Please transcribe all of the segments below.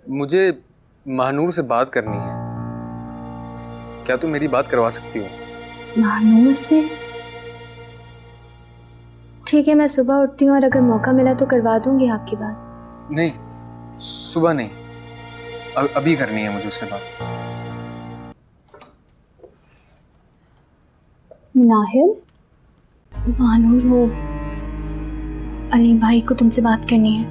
मुझे महानूर से बात करनी है। क्या तुम मेरी बात करवा सकती हो? महानूर से? ठीक है, मैं सुबह उठती हूँ और अगर मौका मिला तो करवा दूंगी आपकी बात। नहीं, सुबह नहीं, अभी करनी है मुझे उससे बात। नाहिल, महानूर, वो अली भाई को तुमसे बात करनी है,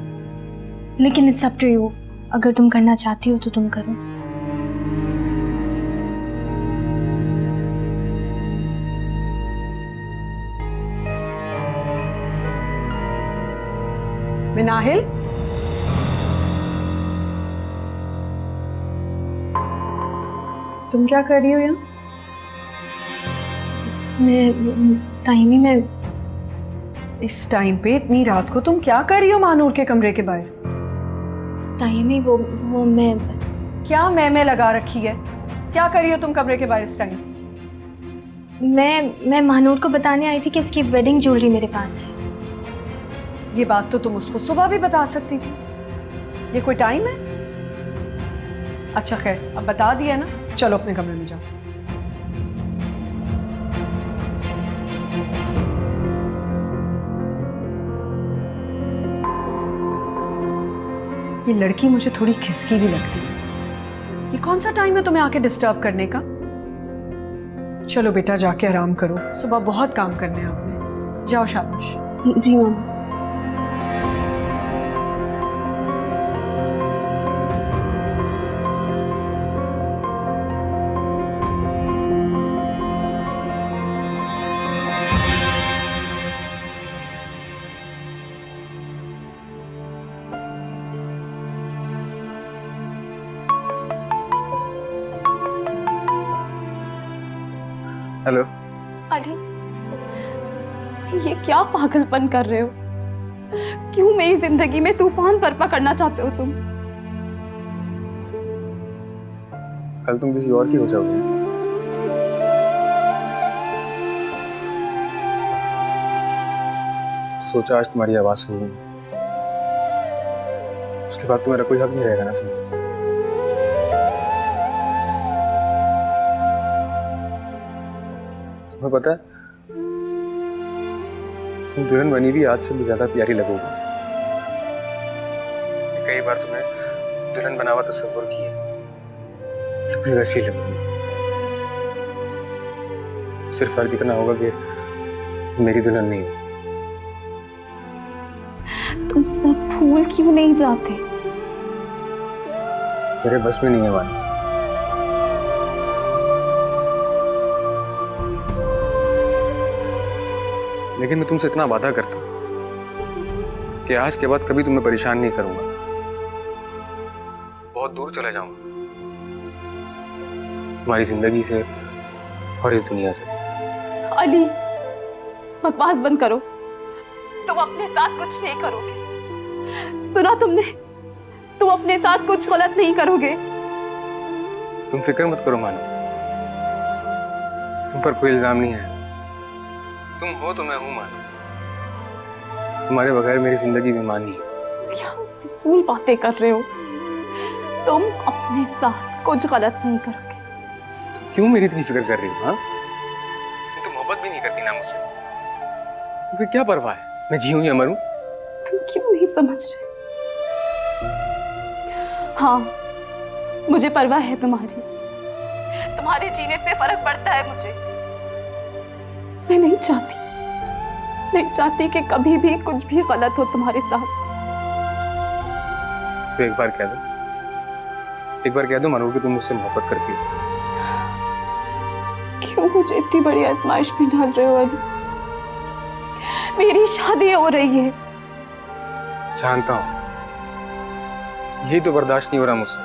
लेकिन इट्स अप टू यू। अगर तुम करना चाहती हो तो तुम करो। मिनाहिल, तुम क्या कर रही हो यहाँ? मैं ताइमी में। इस टाइम पे इतनी रात को तुम क्या कर रही हो महानूर के कमरे के बाहर? ताइमी, वो मैं क्या मैं लगा रखी है? क्या कर रही हो तुम कमरे के बाहर इस टाइम? मैं महानूर को बताने आई थी कि उसकी वेडिंग ज्वेलरी मेरे पास है। ये बात तो तुम उसको सुबह भी बता सकती थी। ये कोई टाइम है? अच्छा खैर, अब बता दिया ना, चलो अपने कमरे में जाओ। ये लड़की मुझे थोड़ी खिसकी भी लगती है। ये कौन सा टाइम है तुम्हें आके डिस्टर्ब करने का? चलो बेटा, जाके आराम करो, सुबह बहुत काम करने हैं आपने। जाओ, शाबाश। जी मम्मा। हेलो। अली, ये क्या पागलपन कर रहे हो? क्यों मेरी जिंदगी में तूफान बर्पा करना चाहते हो तुम? कल तुम किसी और की हो जाओगी। सोचा आज तुम्हारी आवाज सुनूं, उसके बाद तुम्हारा कोई हक नहीं रहेगा ना तुम्हें। तुम्हें पता है, तुम दुल्हन बनी भी आज से भी ज्यादा प्यारी लगोगी। कई बार तुम्हें दुल्हन बनावा तस्वीर की है, बिल्कुल वैसी लगोगी। सिर्फ फर्क इतना होगा कि मेरी दुल्हन नहीं हो। तुम सब भूल क्यों नहीं जाते? मेरे बस में नहीं है वानी। लेकिन मैं तुमसे इतना वादा करता हूं कि आज के बाद कभी तुम्हें परेशान नहीं करूंगा। बहुत दूर चले जाऊंगा तुम्हारी जिंदगी से और इस दुनिया से। अली, बकवास बंद करो। तुम अपने साथ कुछ नहीं करोगे। सुना तुमने? तुम अपने साथ कुछ गलत नहीं करोगे। तुम फिक्र मत करो मानो, तुम पर कोई इल्जाम नहीं है। तुम हो तो मैं हूं मानो। तुम्हारे बगैर मेरी जिंदगी बेमानी है। क्या फिजूल बातें कर रहे हो? तुम अपने साथ कुछ गलत नहीं करोगे। क्यों मेरी इतनी फिक्र कर रही हो? हाँ, तुम मोहब्बत भी नहीं करती ना मुझसे, फिर क्या परवाह है मैं जीऊं या मरूं? तुम क्यों नहीं समझ रहे? हाँ, मुझे परवाह है तुम्हारी। तुम्हारे जीने से फर्क पड़ता है मुझे। मैं नहीं चाहती कि कभी भी कुछ भी गलत हो तुम्हारे साथ। तो एक बार कह दो मानो कि तुम मुझसे मोहब्बत करती हो। क्यों मुझे इतनी बड़ी आजमाइश में डाल रहे हो अली? मेरी शादी हो रही है। जानता हूं, यही तो बर्दाश्त नहीं हो रहा मुझसे।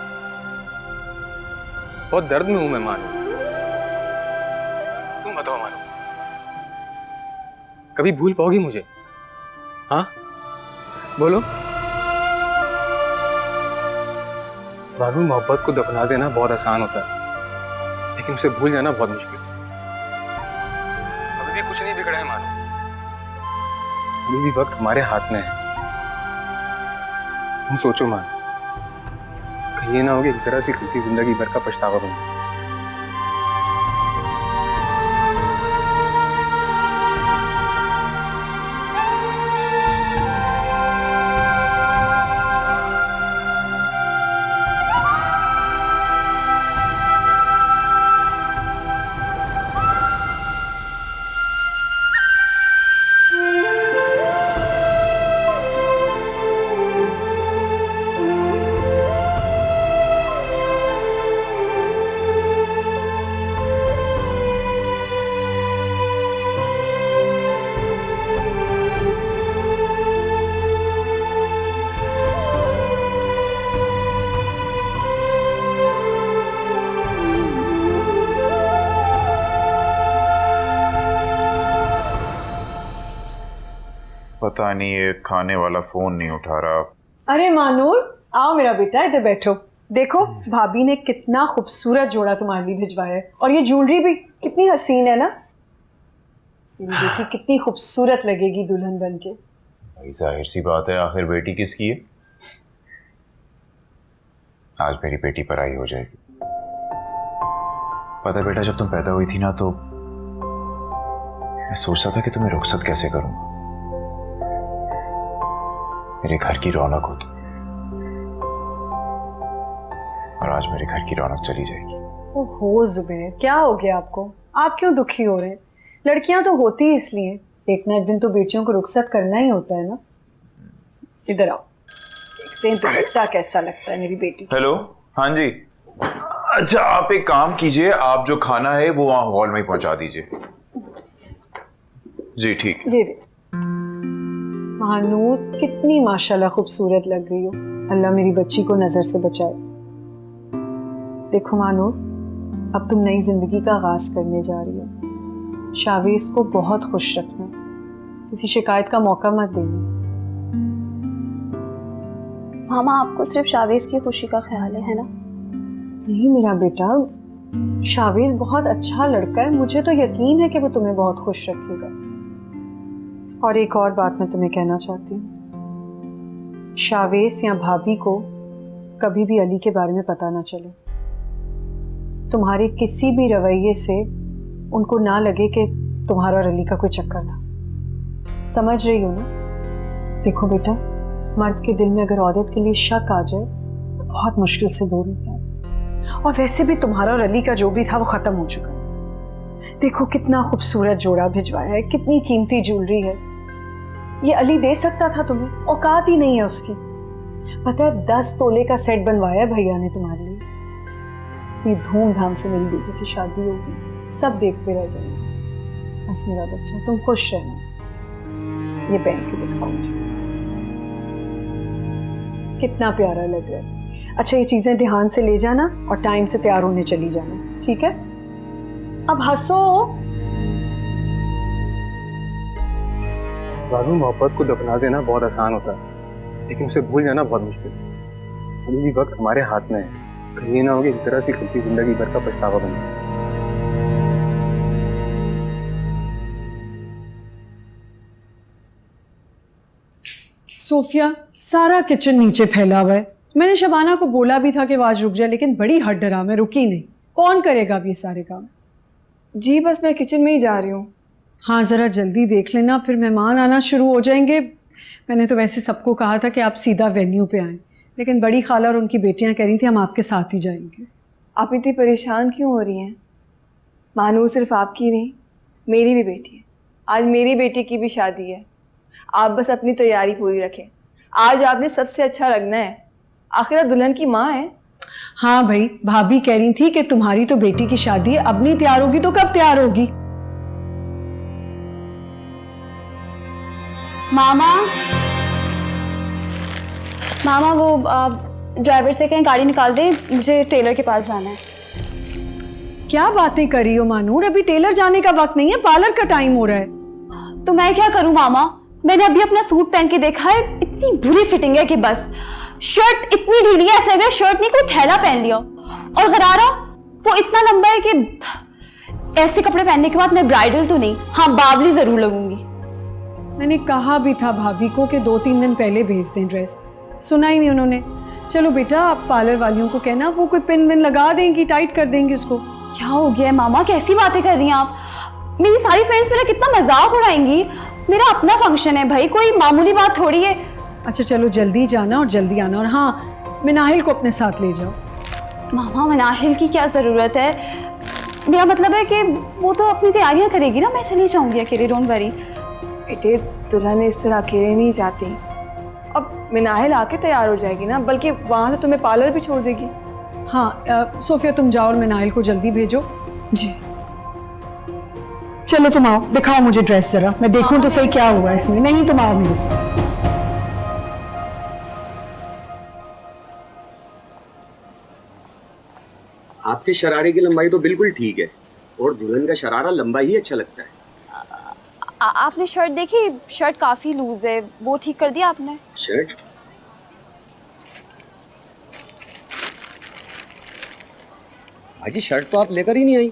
बहुत दर्द में हूं मैं मानो। तुम बताओ मानो, कभी भूल पाओगी मुझे? हाँ, बोलो। मानो, मोहब्बत को दफना देना बहुत आसान होता है, लेकिन उसे भूल जाना बहुत मुश्किल। अभी भी कुछ नहीं बिगड़ा है मानो, अभी भी वक्त हमारे हाथ में है। तुम सोचो मानो, कहीं ये ना हो कि एक जरा सी गलती जिंदगी भर का पछतावा बन जाए। पता नहीं ये खाने वाला फोन नहीं उठा रहा। अरे मानूर, आओ मेरा बेटा, इधर बैठो। देखो भाभी ने कितना खूबसूरत जोड़ा तुम्हारे लिए भिजवाया है, और ये ज्वेलरी भी कितनी हसीन है ना। मेरी बेटी कितनी खूबसूरत लगेगी दुल्हन बनके। भाई जाहिर सी बात है, आखिर बेटी किसकी है? आज मेरी बेटी पराई हो जाएगी। पता है बेटा, जब तुम पैदा हुई थी ना तो मैं सोचता था कि तुम्हें रुखसत कैसे करूं। मेरे घर की रौनक हो तुम, और आज मेरे घर की रौनक चली जाएगी। ओहो जुबैर, क्या हो गया आपको? आप क्यों दुखी हो रहे हैं? लड़कियां तो होती ही इसलिए, एक ना एक दिन तो बेटियों को रुखसत करना ही होता है ना। इधर आओ, देखते हैं दुपट्टा कैसा लगता है मेरी बेटी। हेलो, हाँ जी। अच्छा आप एक काम कीजिए, आप जो खाना है वो वहां हॉल में ही पहुंचा दीजिए। जी ठीक है। ये दे। महानूर कितनी माशाल्लाह खूबसूरत लग रही हो। अल्लाह मेरी बच्ची को नजर से बचाए। देखो महानूर, अब तुम नई जिंदगी का आगाज करने जा रही हो। शावेज को बहुत खुश रखना, किसी शिकायत का मौका मत देना। मामा, आपको सिर्फ शावेज की खुशी का ख्याल है ना? नहीं मेरा बेटा, शावेज बहुत अच्छा लड़का है, मुझे तो यकीन है कि वो तुम्हें बहुत खुश रखेगा। और एक और बात मैं तुम्हें कहना चाहती हूँ, शावेज या भाभी को कभी भी अली के बारे में पता ना चले। तुम्हारे किसी भी रवैये से उनको ना लगे कि तुम्हारा और अली का कोई चक्कर था। समझ रही हो ना? देखो बेटा, मर्द के दिल में अगर औरत के लिए शक आ जाए तो बहुत मुश्किल से दूर होता है। और वैसे भी तुम्हारा और अली का जो भी था वो खत्म हो चुका है। देखो कितना खूबसूरत जोड़ा भिजवाया है, कितनी कीमती ज्वेलरी है। ये अली दे सकता था तुम्हें, औकात ही नहीं है उसकी। पता है 10 तोले का सेट बनवाया भैया ने तुम्हारे लिए। ये धूमधाम से मेरी बेटी की शादी होगी, सब देखते रह जाएंगे। बस मेरा बच्चा, तुम खुश रहना। ये पहन के दिखाओ मुझे, कितना प्यारा लग रहा है। अच्छा ये चीजें ध्यान से ले जाना और टाइम से तैयार होने चली जाना, ठीक है? अब हंसो। बाबू, मोहब्बत को दफना देना बहुत आसान होता है, लेकिन उसे भूल जाना बहुत मुश्किल है। अभी भी वक्त हमारे हाथ में है, कहीं ये ना हो कि एक जरा सी गलती जिंदगी भर का पछतावा बन जाए। सोफिया, सारा किचन नीचे फैला हुआ है। मैंने शबाना को बोला भी था कि वो आज रुक जाए, लेकिन बड़ी हट डरा, मैं रुकी नहीं। कौन करेगा अब ये सारे काम? जी बस मैं किचन में ही जा रही हूँ। हाँ ज़रा जल्दी देख लेना, फिर मेहमान आना शुरू हो जाएंगे। मैंने तो वैसे सबको कहा था कि आप सीधा वेन्यू पे आएँ, लेकिन बड़ी खाला और उनकी बेटियां कह रही थी हम आपके साथ ही जाएंगे। आप इतनी परेशान क्यों हो रही हैं? मानू सिर्फ आपकी नहीं, मेरी भी बेटी है। आज मेरी बेटी की भी शादी है। आप बस अपनी तैयारी पूरी रखें। आज आपने सबसे अच्छा लगना है, आखिर आप दुल्हन की माँ हैं। हाँ भाई, भाभी कह रही थी कि तुम्हारी तो बेटी की शादी है, अब नहीं तैयार होगी तो कब तैयार होगी? मामा, वो ड्राइवर से कहीं गाड़ी निकाल दे, मुझे टेलर के पास जाना है। क्या बातें कर रही हो मानूर, अभी टेलर जाने का वक्त नहीं है, पार्लर का टाइम हो रहा है। तो मैं क्या करूं मामा? मैंने अभी अपना सूट पहन के देखा है, इतनी बुरी फिटिंग है कि बस। शर्ट इतनी ढीली है, ऐसा लग रहा है शर्ट नहीं कोई थैला पहन लिया। और गरारा वो इतना लंबा है कि ऐसे कपड़े पहनने के बाद मैं ब्राइडल तो नहीं, हाँ बावली जरूर लगूंगी। मैंने कहा भी था भाभी को कि 2-3 दिन पहले भेज दें ड्रेस, सुना ही नहीं उन्होंने। चलो बेटा, आप पार्लर वालियों को कहना वो कोई पिन विन लगा देंगी, टाइट कर देंगी उसको। क्या हो गया है मामा, कैसी बातें कर रही हैं आप? मेरी सारी फ्रेंड्स मेरा कितना मजाक उड़ाएंगी। मेरा अपना फंक्शन है भाई, कोई मामूली बात थोड़ी है। अच्छा चलो, जल्दी जाना और जल्दी आना, और हाँ मिनाहिल को अपने साथ ले जाओ। मामा मनाहिल की क्या ज़रूरत है? मेरा मतलब है कि वो तो अपनी तैयारियां करेगी ना, मैं चली जाऊंगी अकेले, डोंट वरी। बेटे दुल्हन इस तरह अकेले नहीं जाती। अब मिनाहिल आके तैयार हो जाएगी ना, बल्कि वहाँ से तुम्हें पार्लर भी छोड़ देगी। हाँ सोफिया तुम जाओ और मिनाहिल को जल्दी भेजो। जी। चलो तुम आओ, दिखाओ मुझे ड्रेस जरा, मैं देखूं तो सही क्या हुआ इसमें। नहीं तुम आओ मेरे साथ। आपके शरारे की लंबाई तो बिल्कुल ठीक है, और दुल्हन का शरारा लंबा ही अच्छा लगता है। आपने शर्ट देखी? शर्ट काफी लूज है, वो ठीक कर दिया आपने? शर्ट? भाजी शर्ट तो आप लेकर ही नहीं आई।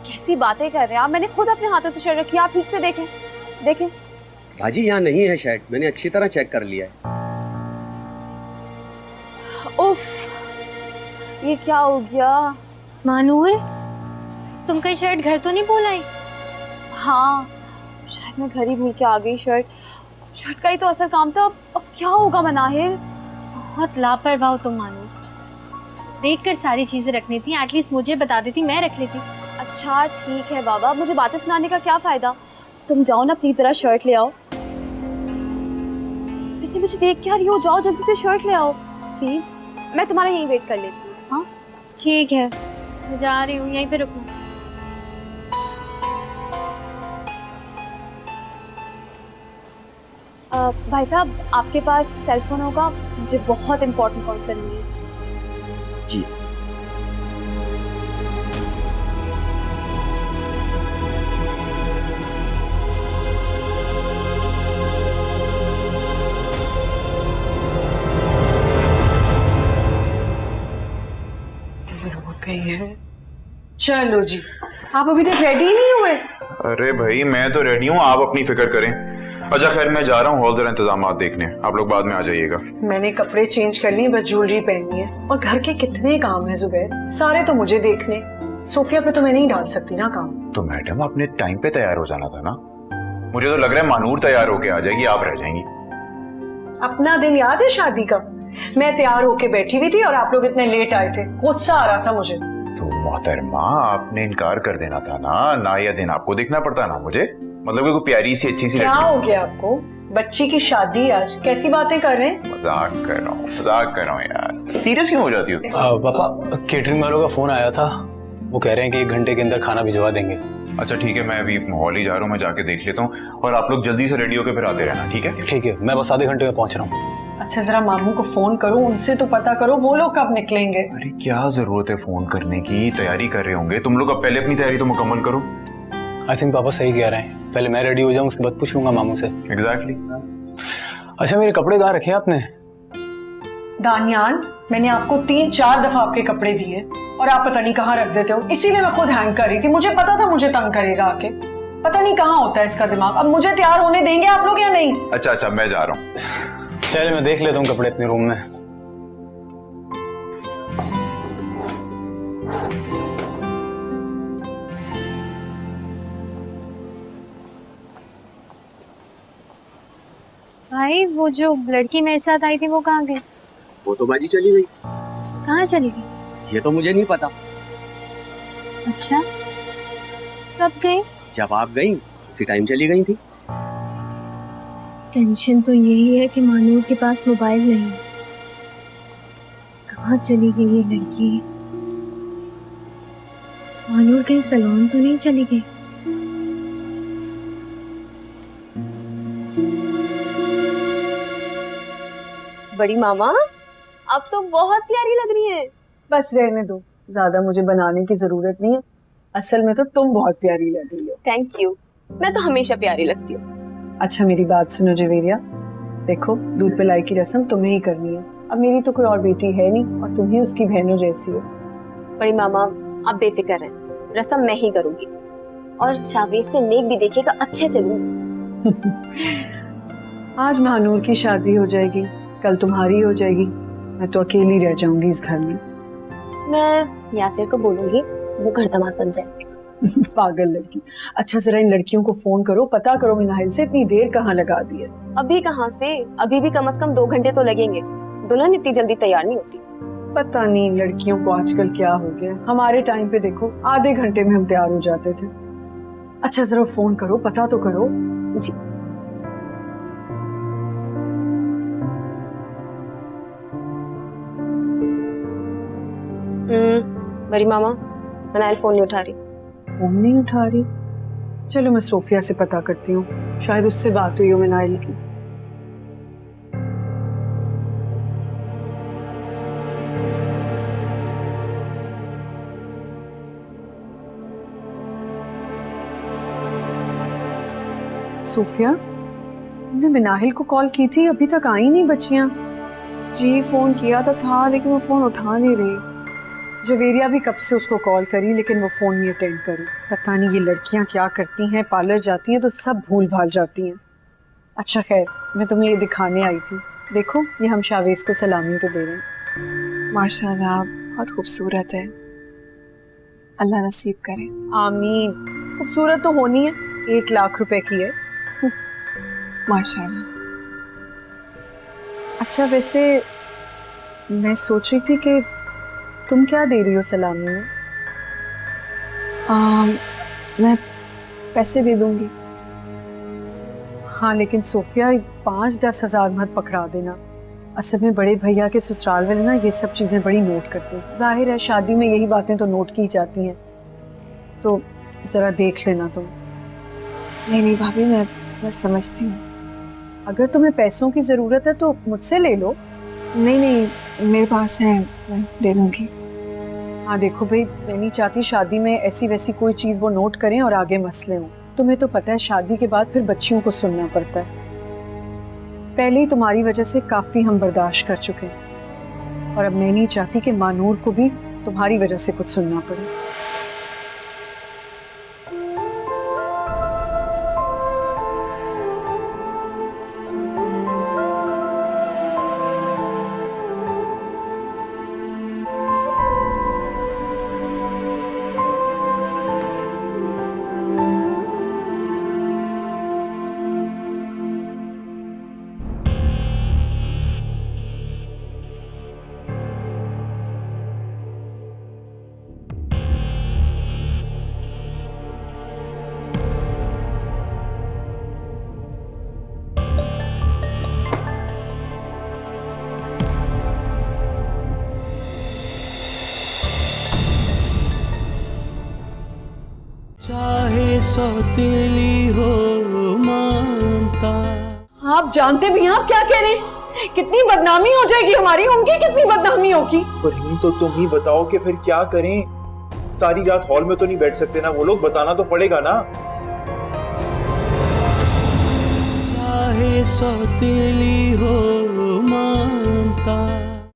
कैसी बातें कर रहे हैं आप? मैंने खुद अपने हाथों से शर्ट रखी है, आप ठीक से देखें। देखें भाजी यहाँ नहीं है शर्ट, मैंने अच्छी तरह चेक कर लिया है। उफ, ये क्या हो गया? मानूर, तुम कहीं शर्ट घर तो नहीं भूल आई? हाँ शायद मैं घर ही भूल के आ गई। शर्ट का ही तो असल काम था। अब क्या होगा मनाहिल? बहुत लापरवाह हो तुम मानूर, देखकर सारी चीजें रखनी थी, एटलीस्ट मुझे बता देती, मैं रख लेती। अच्छा ठीक है बाबा, मुझे बातें सुनाने का क्या फायदा। तुम जाओ ना प्लीज, जरा शर्ट ले आओ। वैसे मुझे देख क्या रही हो? जाओ जल्दी से शर्ट ले आओ प्लीज, मैं तुम्हारा यहीं वेट कर लेती हूँ। हाँ ठीक है, मैं जा रही हूँ, यहीं पे रुकूं। भाई साहब आपके पास सेल फोन होगा? मुझे बहुत इंपॉर्टेंट कॉल करनी है। जी। चलो जी, आप अभी तक रेडी ही नहीं हुए? अरे भाई मैं तो रेडी हूँ, आप अपनी फिक्र करें। अच्छा खैर मैं जा रहा हूँ हॉल जरा इंतजाम देखने, आप लोग बाद में आ जाइएगा। मैंने कपड़े चेंज कर लिए, बस ज्वेलरी पहननी है। और घर के कितने काम है जुबैर, सारे तो मुझे देखने। सोफिया पे तो मैं नहीं डाल सकती ना काम। तो मैडम आपने टाइम पे तैयार हो जाना था ना। मुझे तो लग रहा है मानूर तैयार होके आ जाएगी, आप रह जाएंगी। अपना दिन याद है शादी का? मैं तैयार होके बैठी हुई थी और आप लोग इतने लेट आए थे, गुस्सा आ रहा था मुझे। तो मोहतरमा आपने इनकार कर देना था ना यह दिन आपको देखना पड़ता ना मुझे। मतलब कि कोई प्यारी सी अच्छी सी क्या हो गया आपको? बच्ची की शादी आज, कैसी बातें कर रहे हैं? मजाक कर रहा हूँ यार, सीरियस क्यों हो जाती हो? पापा केटरिंग वालों का फोन आया था, वो कह रहे हैं कि 1 घंटे के अंदर खाना भिजवा देंगे। अच्छा ठीक है, मैं अभी हॉल ही जा रहा हूँ, मैं जाके देख लेता हूँ, और आप लोग जल्दी से रेडी होकर फिर आते रहना, ठीक है? ठीक है, मैं बस आधे घंटे में पहुंच रहा हूँ। अच्छा जरा मामू को फोन करो, उनसे तो पता करो वो लोग कब निकलेंगे। अरे क्या जरूरत है फोन करने की, तैयारी कर रहे होंगे तुम लोग, अब पहले अपनी तैयारी तो मुकम्मल करो। आई थिंक पापा सही कह रहे हैं, पहले मैं रेडी हो जाऊँ, उसके बाद पूछ लूंगा मामू से। एग्जैक्टली। अच्छा मेरे कपड़े कहाँ रखे आपने? दानियाल, मैंने आपको 3-4 दफा आपके कपड़े दिए और आप पता नहीं कहाँ रख देते हो, इसीलिए मैं खुद हैंग कर रही थी। मुझे पता था मुझे तंग करेगा आके, पता नहीं कहाँ होता है इसका दिमाग। अब मुझे तैयार होने देंगे आप लोग या नहीं? अच्छा मैं जा रहा हूँ। चल मैं देख लेता हूँ कपड़े अपने रूम में। भाई वो जो लड़की मेरे साथ आई थी वो कहाँ गई? वो तो बाजी चली गई। कहाँ चली गई? ये तो मुझे नहीं पता। अच्छा कब गई? जब आप गई उसी टाइम चली गई थी। टेंशन तो यही है कि मानूर के पास मोबाइल नहीं है। कहाँ चली गई ये लड़की? मानूर कहीं सैलून तो नहीं चली गई? बड़ी मामा अब तो बहुत प्यारी लग रही हैं। बस रहने दो, ज्यादा मुझे बनाने की जरूरत नहीं है। असल में तो तुम बहुत प्यारी लग रही हो। थैंक यू, मैं तो हमेशा प्यारी लगती हूँ। अच्छा मेरी बात सुनो जवेरिया, देखो दूध पिलाई की रस्म तुम्हें ही करनी है। अब मेरी तो कोई और बेटी है नहीं और तुम ही उसकी बहनों जैसी हो। बड़ी मामा आप बेफिक्र हैं, रस्म मैं ही करूंगी और जावेद से नेक भी देखिएगा, अच्छे से लूंगी। आज महानूर की शादी हो जाएगी, कल तुम्हारी हो जाएगी, मैं तो अकेली रह जाऊंगी इस घर में। मैं यासिर को बोलूंगी वो घर दामाद बन जाए। पागल लड़की। अच्छा जरा इन लड़कियों को फोन करो, पता करो मिनाहिल से इतनी देर कहाँ लगा दी है। अभी कहाँ से, अभी भी कम से कम 2 घंटे तो लगेंगे। दुल्हन इतनी जल्दी तैयार नहीं होती। पता नहीं इन लड़कियों को आजकल क्या हो गया। हमारे टाइम पे देखो आधे घंटे में हम तैयार हो जाते थे। अच्छा जरा फोन करो, पता तो करो। जी। बड़ी मामा, मनाइल फोन नहीं उठा रही। फोन नहीं उठा रही? चलो मैं सोफिया से पता करती हूँ, शायद उससे बात हुई हो मिनाइल की। सोफिया, तुमने मिनाहिल को कॉल की थी, अभी तक आई नहीं बच्चियां। जी फ़ोन किया तो था लेकिन वो फ़ोन उठा नहीं रही। जवेरिया भी कब से उसको कॉल करी लेकिन वो फोन नहीं अटेंड करी। पता नहीं ये लड़कियां क्या करती हैं, पार्लर जाती हैं तो सब भूल भाल जाती हैं। अच्छा खैर, मैं तुम्हें ये दिखाने आई थी, देखो ये हम शावेज को सलामी पे दे रहे हैं। माशाल्लाह बहुत खूबसूरत है, अल्लाह नसीब करे। आमीन। खूबसूरत तो होनी है, 1 लाख रुपए की है। माशाल्लाह। अच्छा वैसे मैं सोच रही थी कि तुम क्या दे रही हो सलामी में? मैं पैसे दे दूंगी। हाँ लेकिन सोफिया 5-10 हज़ार मत पकड़ा देना। असल में बड़े भैया के ससुराल वाले ना ये सब चीज़ें बड़ी नोट करते हैं। जाहिर है शादी में यही बातें तो नोट की जाती हैं, तो ज़रा देख लेना तुम। नहीं भाभी, मैं समझती हूँ। अगर तुम्हें पैसों की ज़रूरत है तो मुझसे ले लो। नहीं मेरे पास है, मैं दे दूंगी। हाँ देखो भाई, मैं नहीं चाहती शादी में ऐसी वैसी कोई चीज़ वो नोट करें और आगे मसले हों। तुम्हें तो पता है शादी के बाद फिर बच्चियों को सुनना पड़ता है। पहले ही तुम्हारी वजह से काफ़ी हम बर्दाश्त कर चुके हैं और अब मैं नहीं चाहती कि मानूर को भी तुम्हारी वजह से कुछ सुनना पड़े। चाहे सौतेली हो मानता। आप जानते भी हैं आप क्या कह रहे हैं? कितनी बदनामी हो जाएगी हमारी, उनकी कितनी बदनामी होगी। फरहीन तो तुम ही बताओ कि फिर क्या करें। सारी रात हॉल में तो नहीं बैठ सकते ना वो लोग, बताना तो पड़ेगा ना। चाहे सौतेली हो मानता